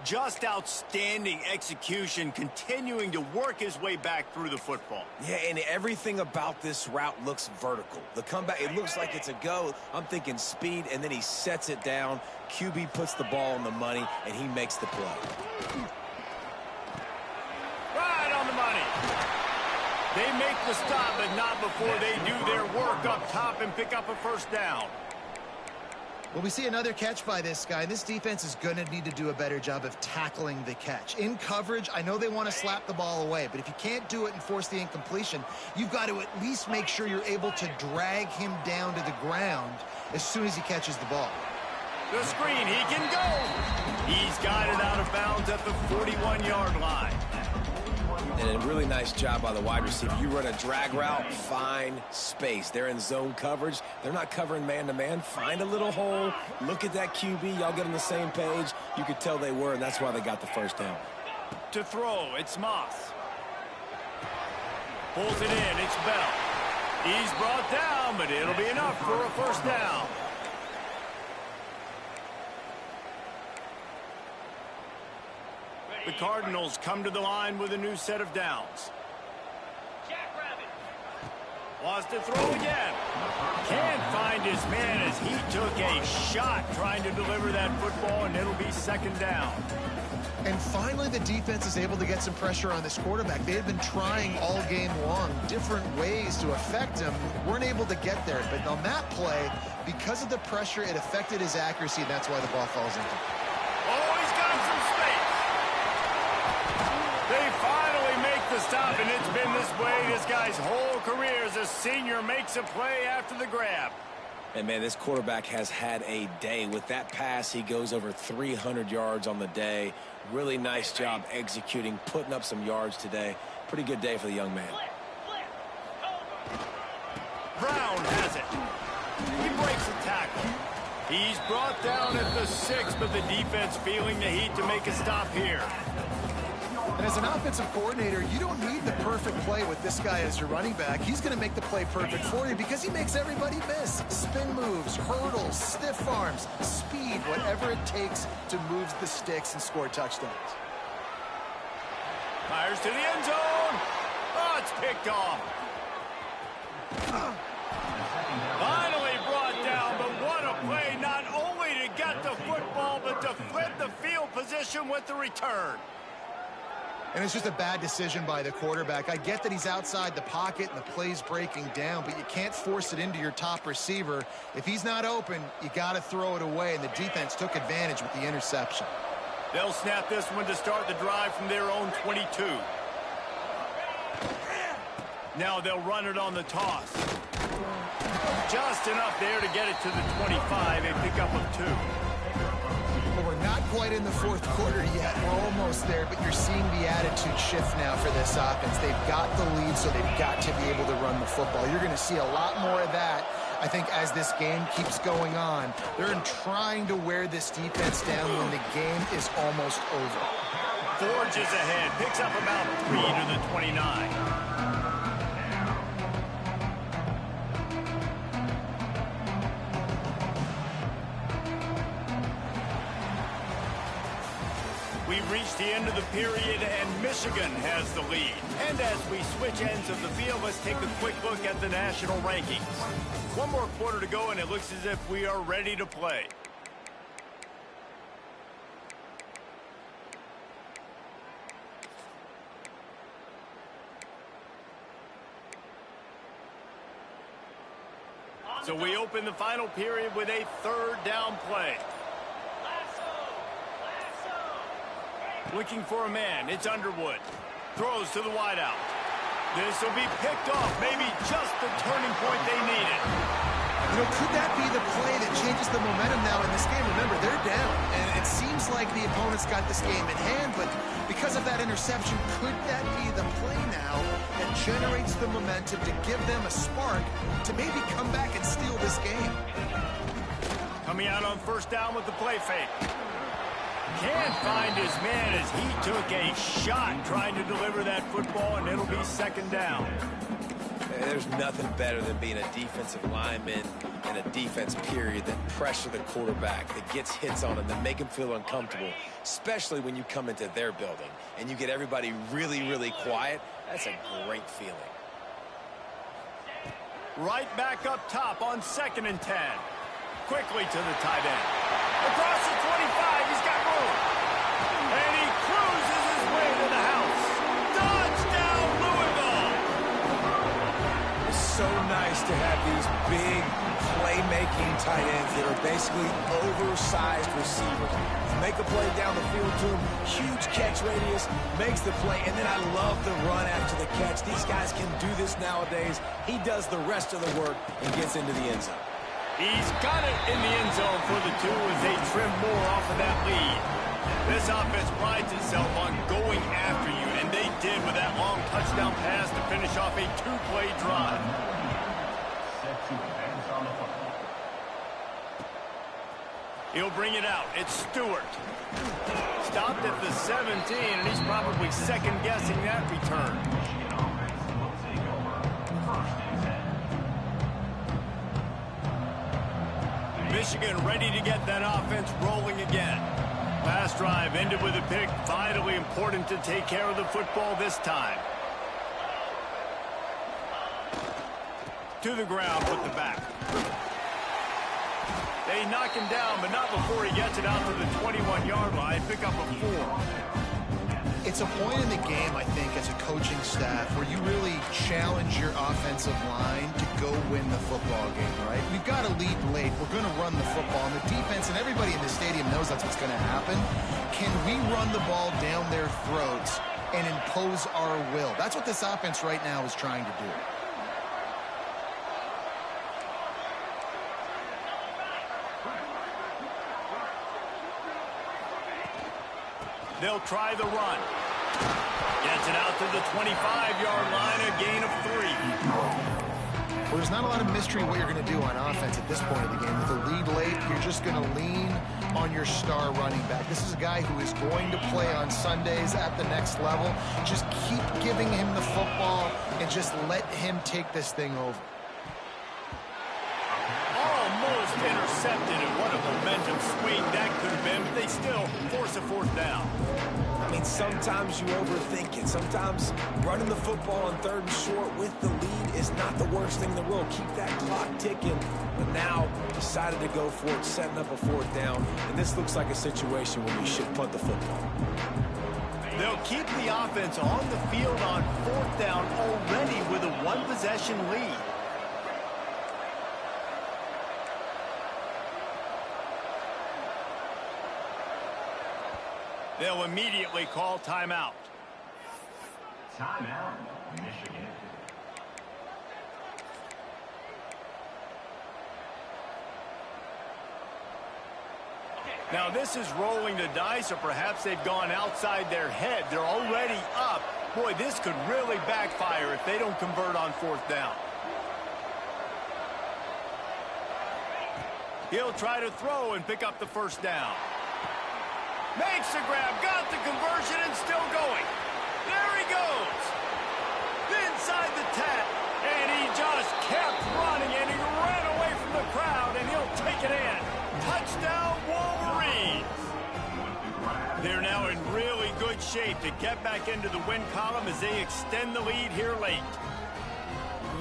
Just outstanding execution, continuing to work his way back through the football. Yeah, and everything about this route looks vertical. The comeback, it looks like it's a go. I'm thinking speed, and then he sets it down. QB puts the ball on the money, and he makes the play. Right on the money. They make the stop, but not before they do their work up top and pick up a first down. Well, we see another catch by this guy. This defense is going to need to do a better job of tackling the catch. In coverage, I know they want to slap the ball away, but if you can't do it and force the incompletion, you've got to at least make sure you're able to drag him down to the ground as soon as he catches the ball. The screen, he can go. He's got it out of bounds at the 41-yard line. And a really nice job by the wide receiver. You run a drag route, find space. They're in zone coverage. They're not covering man-to-man. Find a little hole. Look at that QB. Y'all get on the same page. You could tell they were, and that's why they got the first down. To throw, it's Moss. Pulls it in, it's Bell. He's brought down, but it'll be enough for a first down. The Cardinals come to the line with a new set of downs. Wants to throw again. Can't find his man as he took a shot trying to deliver that football, and it'll be second down. And finally, the defense is able to get some pressure on this quarterback. They had been trying all game long different ways to affect him. Weren't able to get there. But on that play, because of the pressure, it affected his accuracy, and that's why the ball falls into. Oh, he's got some space. the stop, and it's been this way this guy's whole career as a senior makes a play after the grab. And, man, this quarterback has had a day. With that pass, he goes over 300 yards on the day. Really nice job executing, putting up some yards today. Pretty good day for the young man. Brown has it. He breaks the tackle. He's brought down at the 6, but the defense feeling the heat to make a stop here. And as an offensive coordinator, you don't need the perfect play with this guy as your running back. He's going to make the play perfect for you because he makes everybody miss. Spin moves, hurdles, stiff arms, speed, whatever it takes to move the sticks and score touchdowns. Fires to the end zone. Oh, it's picked off. Finally brought down, but what a play, not only to get the football, but to flip the field position with the return. And it's just a bad decision by the quarterback. I get that he's outside the pocket and the play's breaking down, but you can't force it into your top receiver. If he's not open, you got to throw it away, and the defense took advantage with the interception. They'll snap this one to start the drive from their own 22. Now they'll run it on the toss. Just enough there to get it to the 25, a pickup of 2. Well, we're not quite in the fourth quarter yet. We're almost there, but you're seeing the attitude shift now for this offense. They've got the lead, so they've got to be able to run the football. You're going to see a lot more of that, I think, as this game keeps going on. They're trying to wear this defense down when the game is almost over. Forges ahead, picks up about 3 to the 29. We've reached the end of the period, and Michigan has the lead. And as we switch ends of the field, let's take a quick look at the national rankings. One more quarter to go, and it looks as if we are ready to play. So we open the final period with a third down play. Looking for a man. It's Underwood. Throws to the wideout. This will be picked off. Maybe just the turning point they needed. You know, could that be the play that changes the momentum now in this game? Remember, they're down, and it seems like the opponent's got this game in hand, but because of that interception, could that be the play now that generates the momentum to give them a spark to maybe come back and steal this game? Coming out on first down with the play fake. Can't find his man as he took a shot trying to deliver that football, and it'll be second down. There's nothing better than being a defensive lineman in a defense period that pressure the quarterback, that gets hits on him, that make him feel uncomfortable, especially when you come into their building and you get everybody really, really quiet. That's a great feeling. Right back up top on 2nd and 10. Quickly to the tight end. Across the 25, he's got room. And he cruises his way to the house. Touchdown, Louisville! It's so nice to have these big playmaking tight ends that are basically oversized receivers. Make a play down the field to him, huge catch radius, makes the play, and then I love the run after the catch. These guys can do this nowadays. He does the rest of the work and gets into the end zone. He's got it in the end zone for the 2 as they trim more off of that lead. This offense prides itself on going after you, and they did with that long touchdown pass to finish off a 2-play drive. He'll bring it out. It's Stewart. Stopped at the 17, and he's probably second-guessing that return. Michigan ready to get that offense rolling again. Last drive ended with a pick. Vitally important to take care of the football this time. To the ground with the back. They knock him down, but not before he gets it out to the 21-yard line. Pick up a 4. It's a point in the game, I think, as a coaching staff where you really challenge your offensive line to go win the football game, right? We've got to lead late. We're going to run the football. And the defense and everybody in the stadium knows that's what's going to happen. Can we run the ball down their throats and impose our will. That's what this offense right now is trying to do. They'll try the run. Gets it out to the 25-yard line, a gain of 3. Well, there's not a lot of mystery what you're going to do on offense at this point of the game. With the lead late, you're just going to lean on your star running back. This is a guy who is going to play on Sundays at the next level. Just keep giving him the football and just let him take this thing over. Almost intercepted, and what a momentum swing that could have been, but they still force a 4th down. I mean, sometimes you overthink it. Sometimes running the football on 3rd and short with the lead is not the worst thing in the world. Keep that clock ticking. But now decided to go for it, setting up a 4th down. And this looks like a situation where you should punt the football. They'll keep the offense on the field on 4th down already with a 1-possession lead. They'll immediately call timeout. Timeout, Michigan. Now this is rolling the dice, or perhaps they've gone outside their head. They're already up. Boy, this could really backfire if they don't convert on 4th down. He'll try to throw and pick up the 1st down. Makes the grab, got the conversion, and still going. There he goes. Inside the tap, and he just kept running, and he ran away from the crowd, and he'll take it in. Touchdown, Wolverines. They're now in really good shape to get back into the win column as they extend the lead here late.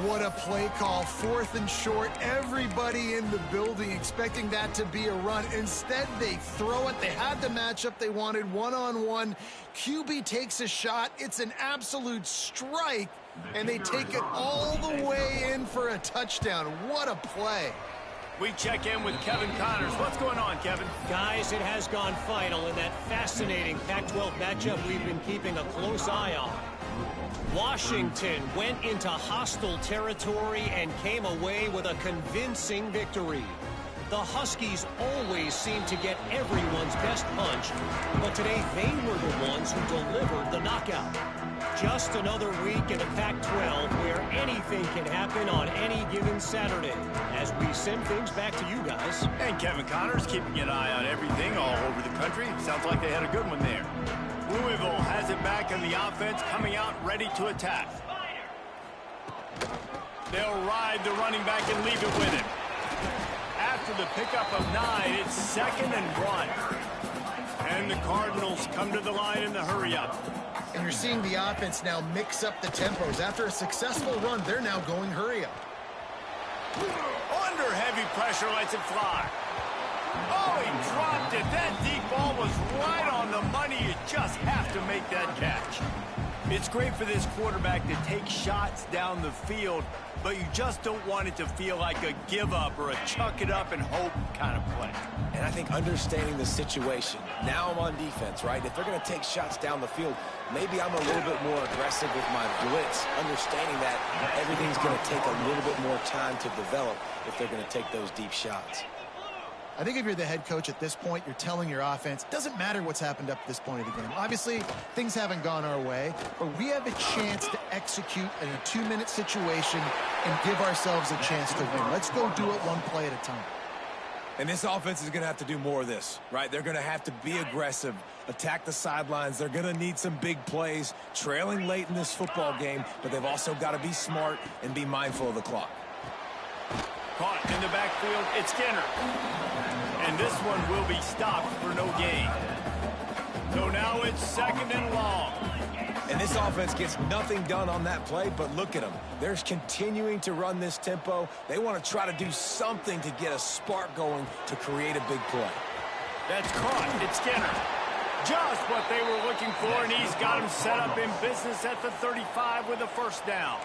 What a play call. 4th and short. Everybody in the building expecting that to be a run. Instead, they throw it. They had the matchup they wanted, one-on-one. QB takes a shot. It's an absolute strike, and they take it all the way in for a touchdown. What a play. We check in with Kevin Connors. What's going on, Kevin? Guys, it has gone final in that fascinating Pac-12 matchup we've been keeping a close eye on. Washington went into hostile territory and came away with a convincing victory. The Huskies always seem to get everyone's best punch, but today they were the ones who delivered the knockout. Just another week in the Pac-12 where anything can happen on any given Saturday. As we send things back to you guys. And Kevin Connors keeping an eye on everything all over the country. Sounds like they had a good one there. Louisville has it back in the offense, coming out ready to attack. They'll ride the running back and leave it with him. After the pickup of 9, it's 2nd and 1. And the Cardinals come to the line in the hurry-up. And you're seeing the offense now mix up the tempos. After a successful run, they're now going hurry-up. Under heavy pressure, lets it fly. Oh, he dropped it. That deep ball was right on the money. You just have to make that catch. It's great for this quarterback to take shots down the field, but you just don't want it to feel like a give-up or a chuck-it-up and hope kind of play. And I think understanding the situation, now I'm on defense, right? If they're going to take shots down the field, maybe I'm a little bit more aggressive with my blitz, understanding that everything's going to take a little bit more time to develop if they're going to take those deep shots. I think if you're the head coach at this point, you're telling your offense, doesn't matter what's happened up to this point of the game. Obviously, things haven't gone our way, but we have a chance to execute in a 2-minute situation and give ourselves a chance to win. Let's go do it one play at a time. And this offense is going to have to do more of this, right? They're going to have to be aggressive, attack the sidelines. They're going to need some big plays, trailing late in this football game, but they've also got to be smart and be mindful of the clock. Caught in the backfield, it's Skinner. And this one will be stopped for no gain. So now it's 2nd and long. And this offense gets nothing done on that play, but look at them. They're continuing to run this tempo. They want to try to do something to get a spark going to create a big play. That's caught. It's Skinner. Just what they were looking for, and he's got him set up in business at the 35 with a 1st down.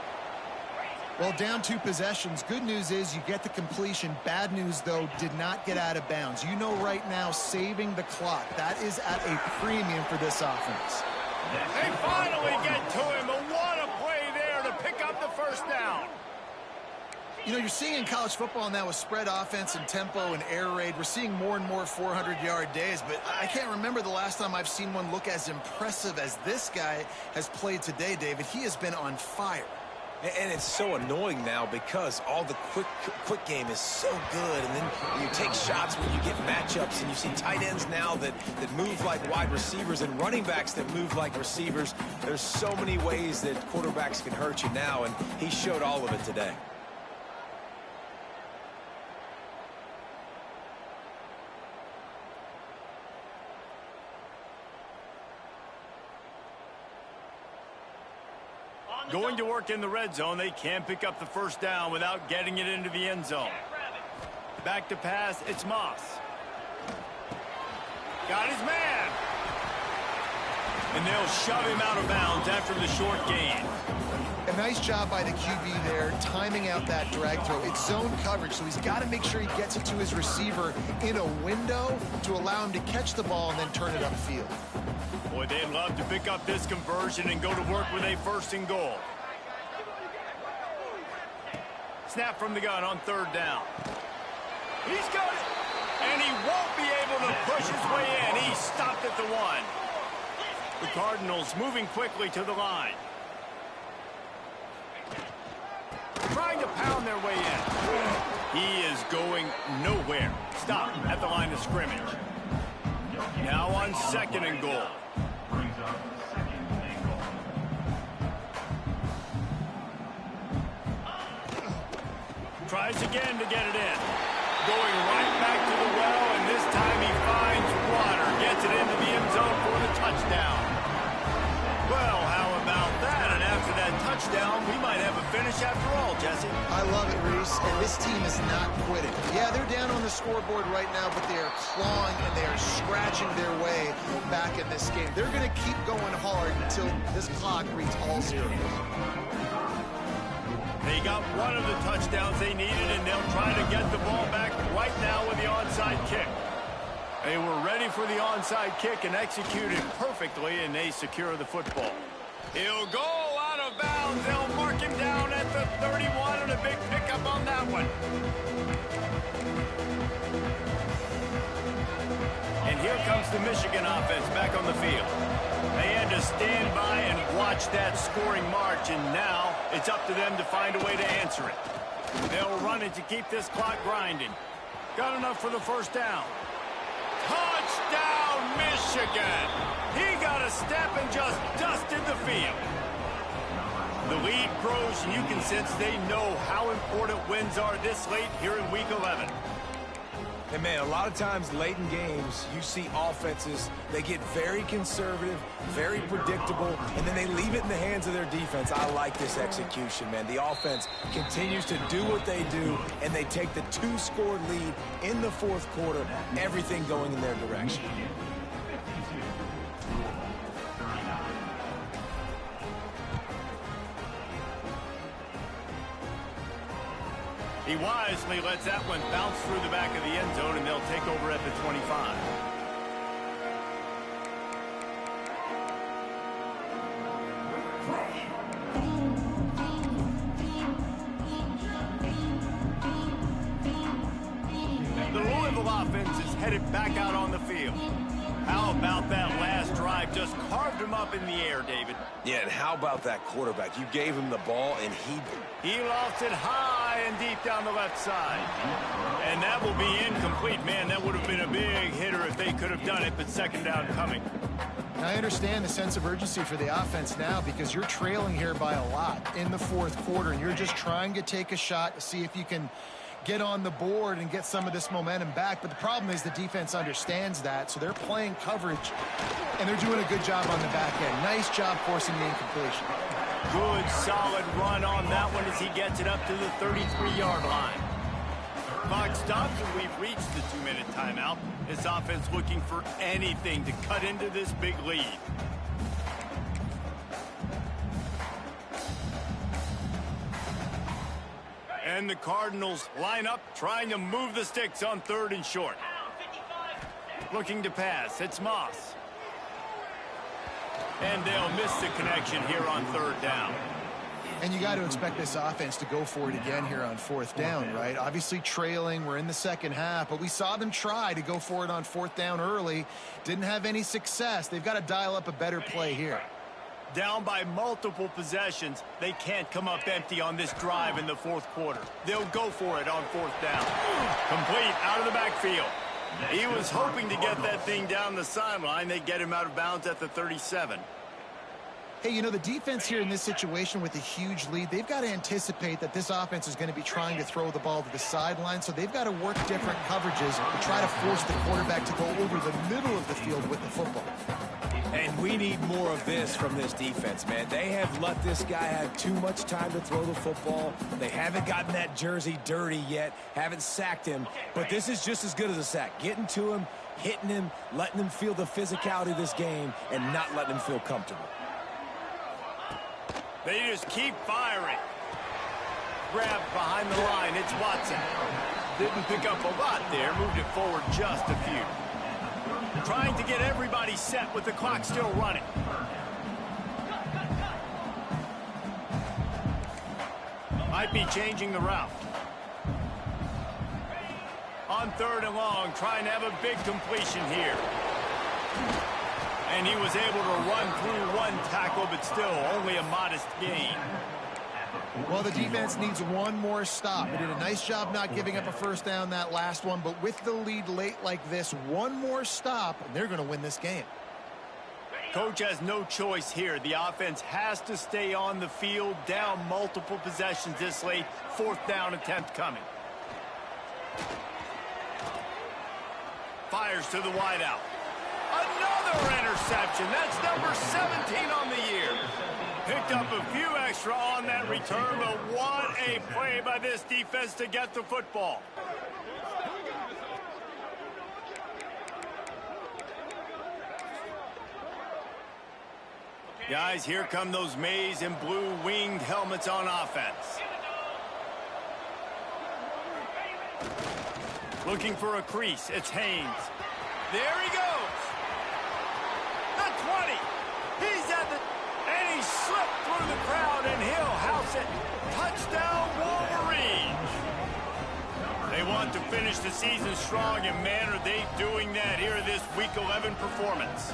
Well, down 2 possessions. Good news is you get the completion. Bad news, though, did not get out of bounds. You know right now, saving the clock. That is at a premium for this offense. They finally get to him, and what a play there to pick up the first down. You know, you're seeing in college football now with spread offense and tempo and air raid, we're seeing more and more 400-yard days, but I can't remember the last time I've seen one look as impressive as this guy has played today, David. He has been on fire. And it's so annoying now because all the quick game is so good, and then you take shots when you get matchups, and you see tight ends now that move like wide receivers and running backs that move like receivers. There's so many ways that quarterbacks can hurt you now, and he showed all of it today. Going to work in the red zone, they can't pick up the first down without getting it into the end zone. Back to pass, it's Moss. Got his man. And they'll shove him out of bounds after the short gain. A nice job by the QB there, timing out that drag throw. It's zone coverage, so he's got to make sure he gets it to his receiver in a window to allow him to catch the ball and then turn it upfield. Boy, they'd love to pick up this conversion and go to work with a first and goal. Snap from the gun on third down. He's got it. And he won't be able to push his way in. He stopped at the 1. The Cardinals moving quickly to the line. Trying to pound their way in. He is going nowhere. Stop at the line of scrimmage. Now on second and goal. Tries again to get it in. Going right back to the well, and this time he finds water. Gets it into the end zone for the touchdown. Well, how about that? And after that touchdown, we might have a finish after all, Jesse. I love it, Reese, and this team is not quitting. Yeah, they're down on the scoreboard right now, but they are clawing and they are scratching their way back in this game. They're going to keep going hard until this clock reads all zeros. They got one of the touchdowns they needed, and they'll try to get the ball back right now with the onside kick. They were ready for the onside kick and executed perfectly, and they secure the football. He'll go out of bounds. They'll mark him down at the 31, and a big pickup on that one. And here comes the Michigan offense back on the field. They had to stand by and watch that scoring march, and now it's up to them to find a way to answer it. They'll run it to keep this clock grinding. Got enough for the first down. Touchdown, Michigan! He got a step and just dusted the field. The lead grows, and you can sense they know how important wins are this late here in Week 11. And, man, a lot of times late in games, you see offenses, they get very conservative, very predictable, and then they leave it in the hands of their defense. I like this execution, man. The offense continues to do what they do, and they take the 2-score lead in the fourth quarter, everything going in their direction. He wisely lets that one bounce through the back of the end zone, and they'll take over at the 25. The Louisville offense is headed back out on the field. How about that last drive? Just carved him up in the air, David. Yeah, and how about that quarterback? You gave him the ball, and he lost it high and deep down the left side. And that will be incomplete. Man, that would have been a big hitter if they could have done it, but second down coming. I understand the sense of urgency for the offense now because you're trailing here by a lot in the fourth quarter, and you're just trying to take a shot to see if you can get on the board and get some of this momentum back. But the problem is the defense understands that, so they're playing coverage, and they're doing a good job on the back end. Nice job forcing the incompletion. Good, solid run on that one as he gets it up to the 33-yard line. Clock stops, and we've reached the 2-minute timeout. This offense looking for anything to cut into this big lead. And the Cardinals line up, trying to move the sticks on third and short. Looking to pass, it's Moss. And they'll miss the connection here on third down. And you got to expect this offense to go for it again here on fourth down, right? Obviously trailing, we're in the second half, but we saw them try to go for it on fourth down early. Didn't have any success. They've got to dial up a better play here. Down by multiple possessions, they can't come up empty on this drive in the fourth quarter. They'll go for it on fourth down. Complete out of the backfield. He was hoping to get that thing down the sideline. They get him out of bounds at the 37. Hey, you know, the defense here in this situation with a huge lead, they've got to anticipate that this offense is going to be trying to throw the ball to the sideline, so they've got to work different coverages to try to force the quarterback to go over the middle of the field with the football. And we need more of this from this defense, man. They have let this guy have too much time to throw the football. They haven't gotten that jersey dirty yet, haven't sacked him, but this is just as good as a sack. Getting to him, hitting him, letting him feel the physicality of this game, and not letting him feel comfortable. They just keep firing. Grabbed behind the line. It's Watson. Didn't pick up a lot there. Moved it forward just a few. Trying to get everybody set with the clock still running. Might be changing the route. On third and long, trying to have a big completion here. And he was able to run through one tackle, but still only a modest gain. Well, the defense needs one more stop. They did a nice job not giving up a first down that last one, but with the lead late like this, one more stop, and they're going to win this game. Coach has no choice here. The offense has to stay on the field, down multiple possessions this late. Fourth down attempt coming. Fires to the wideout. Another interception. That's number 17 on the year. Picked up a few extra on that return, but what a play by this defense to get the football. Guys, here come those maize and blue winged helmets on offense. Looking for a crease. It's Haynes. There he goes. The 20. He's at the... And he slipped through the crowd, and he'll house it. Touchdown, Wolverines. They want to finish the season strong, and man, are they doing that here in this Week 11 performance.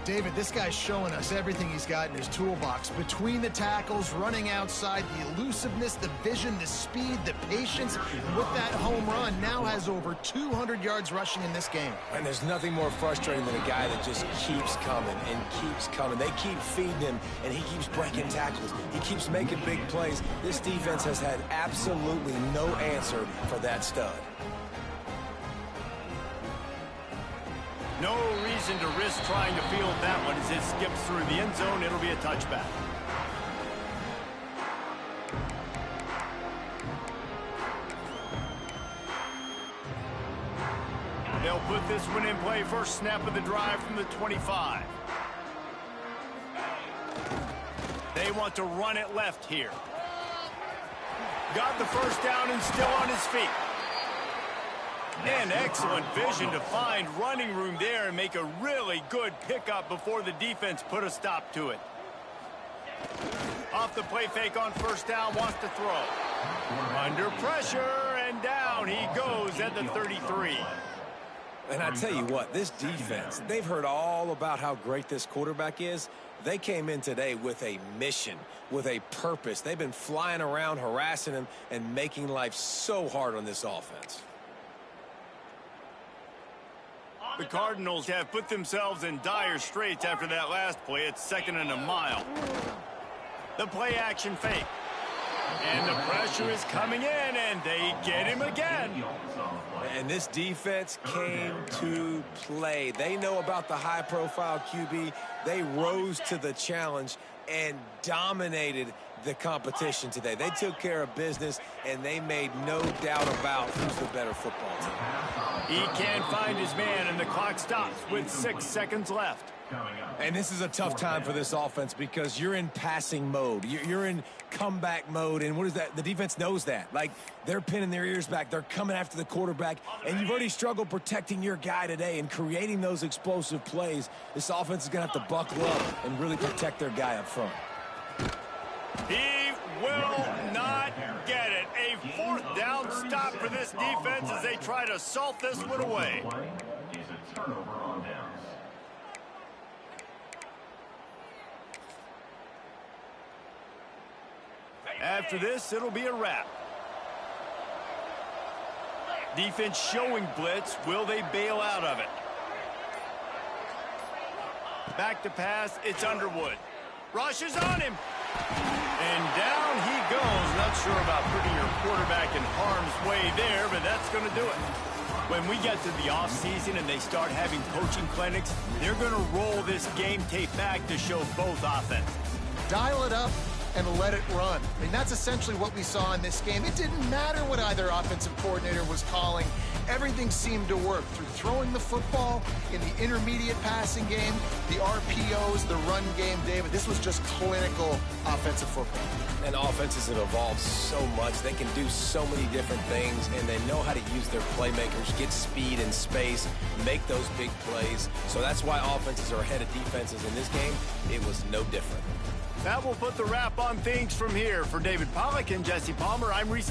David, this guy's showing us everything he's got in his toolbox. Between the tackles, running outside, the elusiveness, the vision, the speed, the patience. And with that home run, now has over 200 yards rushing in this game. And there's nothing more frustrating than a guy that just keeps coming and keeps coming. They keep feeding him, and he keeps breaking tackles. He keeps making big plays. This defense has had absolutely no answer for that stud. No reason to risk trying to field that one as it skips through the end zone. It'll be a touchback. They'll put this one in play. First snap of the drive from the 25. They want to run it left here. Got the first down and still on his feet. And excellent vision to find running room there and make a really good pickup before the defense put a stop to it. Off the play fake on first down, wants to throw. Under pressure, and down he goes at the 33. And I tell you what, this defense, they've heard all about how great this quarterback is. They came in today with a mission, with a purpose. They've been flying around, harassing him, and making life so hard on this offense. The Cardinals have put themselves in dire straits after that last play. It's second and a mile. The play action fake. And the pressure is coming in, and they get him again. And this defense came to play. They know about the high-profile QB. They rose to the challenge and dominated the competition today. They took care of business, and they made no doubt about who's the better football team. He can't find his man, and the clock stops with 6 seconds left. Coming up. And this is a tough time for this offense because you're in passing mode. You're in comeback mode. And what is that? The defense knows that. Like, they're pinning their ears back. They're coming after the quarterback. And you've already struggled protecting your guy today and creating those explosive plays. This offense is going to have to buckle up and really protect their guy up front. He will not get it. A fourth down stop for this defense as they try to salt this one away. Is a turnover on downs. After this, it'll be a wrap. Defense showing blitz. Will they bail out of it? Back to pass. It's Underwood. Rushes on him. And down he goes. Not sure about putting your quarterback in harm's way there, but that's going to do it. When we get to the offseason and they start having coaching clinics, they're going to roll this game tape back to show both offenses. Dial it up and let it run. I mean, that's essentially what we saw in this game. It didn't matter what either offensive coordinator was calling. Everything seemed to work through throwing the football in the intermediate passing game, the RPOs, the run game, David. This was just clinical offensive football. And offenses have evolved so much. They can do so many different things, and they know how to use their playmakers, get speed and space, make those big plays. So that's why offenses are ahead of defenses in this game. It was no different. That will put the wrap on things from here. For David Pollack and Jesse Palmer, I'm Reese.